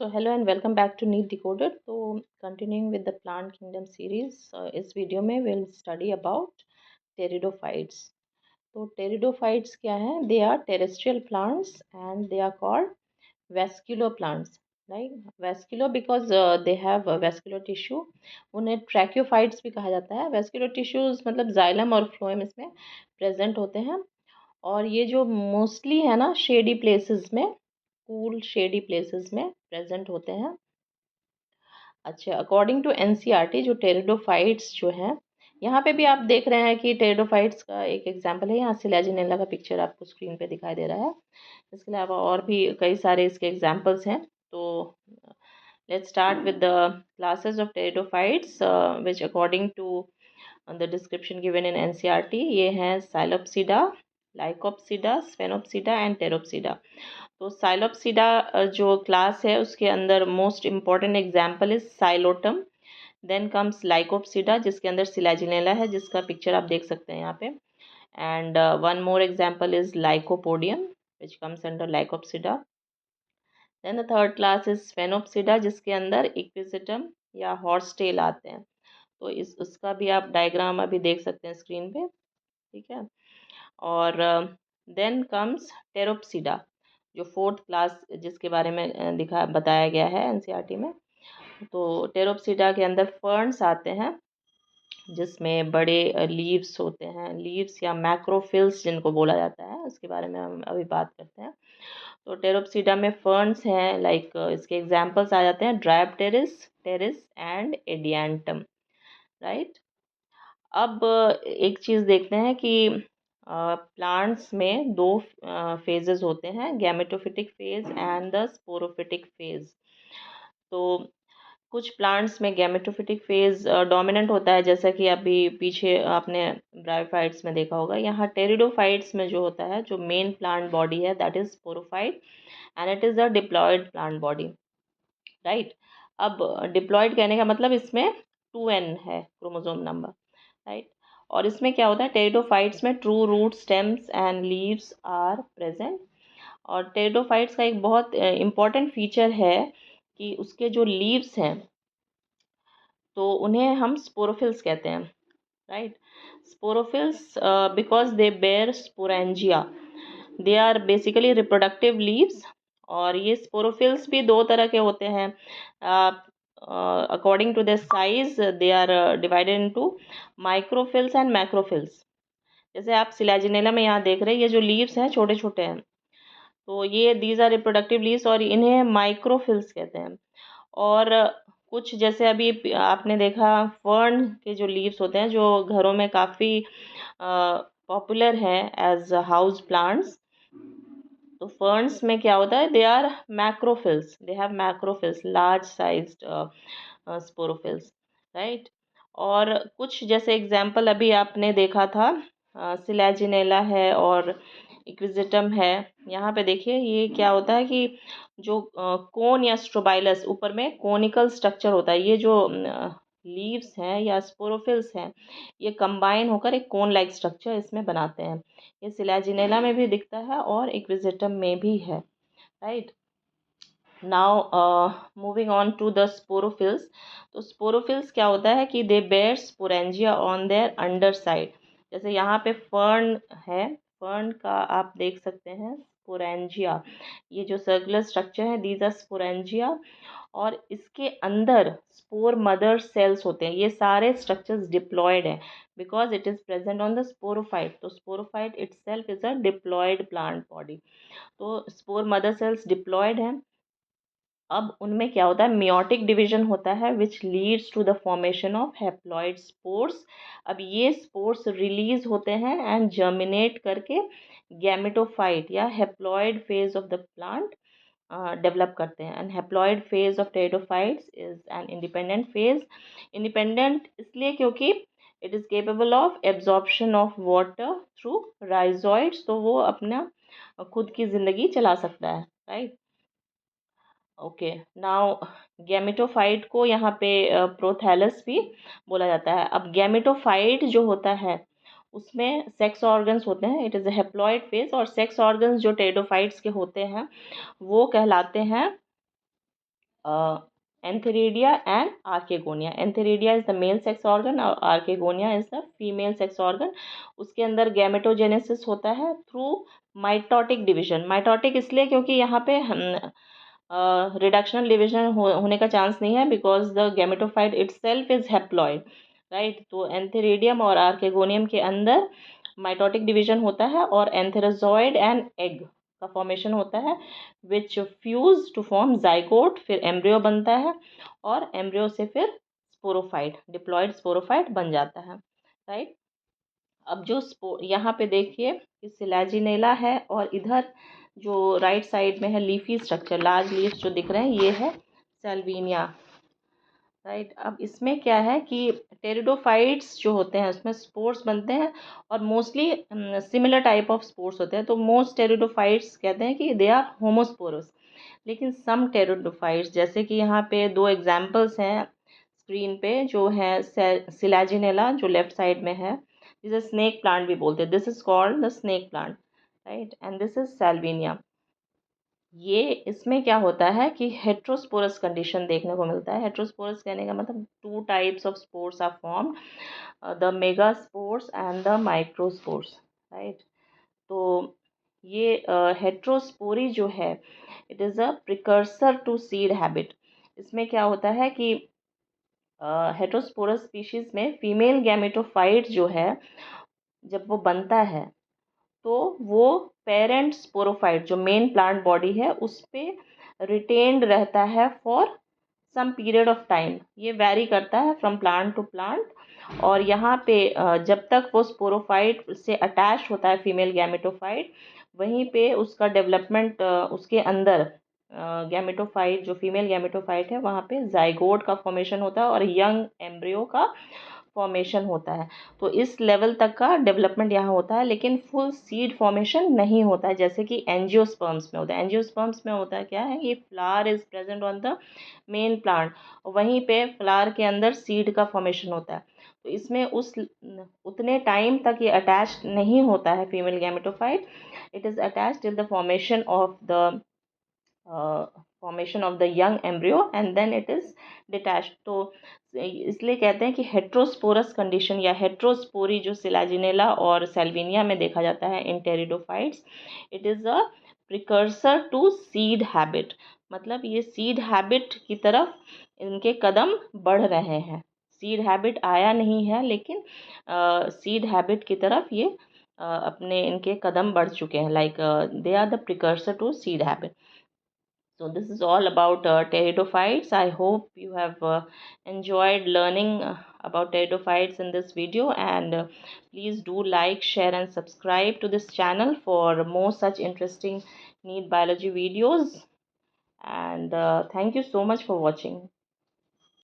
So hello and welcome back to NEET Decoded. तो continuing with the plant kingdom series, इस video में we'll study about pteridophytes. तो pteridophytes क्या हैं? They are terrestrial plants and they are called vascular plants. Right? Vascular because they have vascular tissue. उन्हें tracheophytes भी कहा जाता है. Vascular tissues मतलब जाइलम और फ्लोएम इसमें प्रेजेंट होते हैं. और ये जो मोस्टली है ना शेडी प्लेसेस में, कूल शेडी प्लेसेस में प्रेजेंट होते हैं. अच्छा, अकॉर्डिंग टू एनसीईआरटी जो टेरिडोफाइट्स जो हैं, यहाँ पे भी आप देख रहे हैं कि टेरिडोफाइट्स का एक एग्जांपल है. यहाँ सिलेजिनेला का पिक्चर आपको स्क्रीन पे दिखाई दे रहा है. इसके अलावा और भी कई सारे इसके एग्जांपल्स हैं. तो let's start with the classes of pteridophytes which according to the description given in NCERT ये हैं psilopsida, lycopsida, sphenopsida and pteropsida. तो साइलोप्सिडा जो क्लास है उसके अंदर most important example is psilotum. Then comes lycopsida जिसके अंदर सिलेजिनेला है जिसका पिक्चर आप देख सकते हैं यहाँ पे. And one more example is lycopodium which comes under lycopsida. Then the third class is sphenopsida जिसके अंदर इक्विजिटम या हॉर्स टेल आते हैं. तो उसका भी आप डायग्राम अभी देख सकते हैं स्क्रीन पे. ठीक है. और देन कम्स टेरोप्सिडा जो फोर्थ क्लास जिसके बारे में बताया गया है एनसीईआरटी में. तो टेरोप्सिडा के अंदर फर्न्स आते हैं जिसमें बड़े लीव्स होते हैं. लीव्स या मैक्रोफिल्स जिनको बोला जाता है उसके बारे में हम अभी बात करते हैं. तो टेरोप्सिडा में फर्न्स हैं लाइक इसके एग्जांपल्स आ जाते हैं dryopteris, pteris and adiantum. Right. अब एक चीज़ देखते हैं कि प्लांट्स में दो फेजेस होते हैं, gametophytic phase and the sporophytic phase. तो कुछ प्लांट्स में गैमेटोफिटिक फेज डोमिनेंट होता है जैसा कि अभी पीछे आपने ब्रायोफाइट्स में देखा होगा. यहाँ टेरिडोफाइट्स में जो होता है जो मेन प्लांट बॉडी है that is sporophyte and it is a diploid plant body. Right. अब डिप्लॉयड कहने का मतलब इसमें 2n है क्रोमोसोम नंबर. राइट. और इसमें क्या होता है टेरिडोफाइट्स में true root stems and leaves are present. और टेरिडोफाइट्स का एक बहुत इम्पॉर्टेंट फीचर है कि उसके जो लीव्स हैं तो उन्हें हम स्पोरोफिल्स कहते हैं. Right. Sporophylls because they bear sporangia. They are basically reproductive leaves. और ये स्पोरोफिल्स भी दो तरह के होते हैं. According to the size they are divided into microphylls and macrophylls. जैसे आप सिलेजिनेला में यहाँ देख रहे हैं ये जो लीव्स हैं छोटे छोटे हैं. तो ये दीज आर रिप्रोडक्टिव लीव्स और इन्हें माइक्रोफिल्स कहते हैं. और कुछ जैसे अभी आपने देखा फर्न के जो लीव्स होते हैं जो घरों में काफ़ी पॉपुलर हैं एज हाउस प्लांट्स. तो फर्न्स में क्या होता है they are macrophylls. They have macrophylls large sized sporophylls. Right. और कुछ जैसे एग्जाम्पल अभी आपने देखा था सिलेजिनेला है और इक्विजिटम है. यहाँ पे देखिए ये क्या होता है कि जो कोन या स्ट्रोबाइलस ऊपर में कोनिकल स्ट्रक्चर होता है. ये जो लीव्स हैं या स्पोरोफिल्स हैं ये कंबाइन होकर एक कोन लाइक स्ट्रक्चर इसमें बनाते हैं. ये सिलेजिनेला में भी दिखता है और इक्विजिटम में भी है. Right. Now moving on to the sporophylls. तो स्पोरोफिल्स क्या होता है कि they bear sporangia on their under side. जैसे यहाँ पे फर्न है, फर्न का आप देख सकते हैं स्पोरेंजिया. ये जो सर्कुलर स्ट्रक्चर है दीज आर स्पोरेंजिया. और इसके अंदर स्पोर मदर सेल्स होते हैं. ये सारे स्ट्रक्चर्स डिप्लॉयड हैं because it is present on the sporophyte. तो sporophyte itself is a diploid plant body. तो स्पोर मदर सेल्स डिप्लॉयड हैं. अब उनमें क्या होता है मियोटिक डिवीजन होता है which leads to the formation of haploid spores. अब ये स्पोर्स रिलीज होते हैं एंड जर्मिनेट करके गैमेटोफाइट या haploid phase of the plant develop करते हैं. And haploid phase of pteridophytes is an independent phase. Independent इसलिए क्योंकि it is capable of absorption of water through rhizoids. तो वो अपना खुद की ज़िंदगी चला सकता है. राइट. ओके. नाउ गैमेटोफाइट को यहाँ पे प्रोथैलस भी बोला जाता है. अब गैमेटोफाइट जो होता है उसमें सेक्स ऑर्गन्स होते हैं. It is a haploid phase. और सेक्स ऑर्गन्स जो टेरिडोफाइट्स के होते हैं वो कहलाते हैं antheridia and archegonia. Antheridia is the male sex organ और archegonia is the female sex organ. उसके अंदर गैमेटोजेनेसिस होता है थ्रू माइटोटिक डिवीजन. माइटोटिक इसलिए क्योंकि यहाँ पे रिडक्शनल डिवीजन होने का चांस नहीं है, because the gametophyte itself is haploid, right. तो एंथेरिडियम और आर्केगोनियम के अंदर माइटोटिक डिवीजन होता है और एंथेरोजॉइड एंड एग का फॉर्मेशन होता है, विच फ्यूज टू फॉर्म जाइगोट. फिर एम्ब्रियो बनता है और एम्ब्रियो से फिर स्पोरोफाइट, डिप्लॉयड स्पोरोफाइट बन जाता है, राइट. अब जो यहाँ पे देखिए कि सिलाजिनेला है और इधर जो राइट साइड में है लीफी स्ट्रक्चर, लार्ज लीव्स जो दिख रहे हैं, ये है सेल्विनिया, राइट. अब इसमें क्या है कि टेरिडोफाइट्स जो होते हैं उसमें स्पोर्स बनते हैं और mostly similar type of spores होते हैं. तो मोस्ट टेरिडोफाइट्स कहते हैं कि दे आर होमोस्पोरस. लेकिन सम टेरिडोफाइट्स, जैसे कि यहाँ पे दो एग्जांपल्स हैं स्क्रीन पे, जो है सिलाजिनेला जो लेफ्ट साइड में है, जिसे स्नेक प्लांट भी बोलते हैं. This is called the snake plant, right. And this is Salvinia. ये इसमें क्या होता है कि हेट्रोस्पोरस कंडीशन देखने को मिलता है. हेट्रोस्पोरस कहने का मतलब two types of spores are formed, the megaspores and the microspores, right. तो ये हेट्रोस्पोरी जो है, it is a precursor to seed habit. इसमें क्या होता है कि हेट्रोस्पोरस स्पीशीज में फीमेल गैमेटोफाइट जो है, जब वो बनता है तो वो पेरेंट स्पोरोफाइट जो मेन प्लांट बॉडी है उस पे रिटेन्ड रहता है for some period of time. ये वैरी करता है फ्रॉम प्लांट टू प्लांट. और यहाँ पे जब तक वो स्पोरोफाइट से अटैच होता है फीमेल गैमेटोफाइट, वहीं पे उसका डेवलपमेंट, उसके अंदर गैमेटोफाइट जो फीमेल गैमेटोफाइट है वहाँ पे जाइगोट का फॉर्मेशन होता है और यंग एम्ब्रियो का फॉर्मेशन होता है. तो इस लेवल तक का डेवलपमेंट यहाँ होता है, लेकिन फुल सीड फॉर्मेशन नहीं होता है जैसे कि एंजियोस्पर्म्स में होता है. एंजियोस्पर्म्स में होता है क्या है, ये flower is present on the main plant, वहीं पे फ्लावर के अंदर सीड का फॉर्मेशन होता है. तो इसमें उस उतने टाइम तक ये अटैच नहीं होता है female gametophyte. It is attached till the formation of the young embryo and then it is detached. तो इसलिए कहते हैं कि हेट्रोस्पोरस कंडीशन या हेट्रोस्पोरी जो सिलाजिनेला और सेल्विनिया में देखा जाता है in pteridophytes, it is a precursor to seed habit. मतलब ये सीड हैबिट की तरफ इनके कदम बढ़ रहे हैं. सीड हैबिट आया नहीं है, लेकिन सीड हैबिट की तरफ ये अपने इनके कदम बढ़ चुके हैं. Like they are the precursor to seed habit. So this is all about pteridophytes. I hope you have enjoyed learning about pteridophytes in this video, and please do like, share and subscribe to this channel for more such interesting neat biology videos. And thank you so much for watching.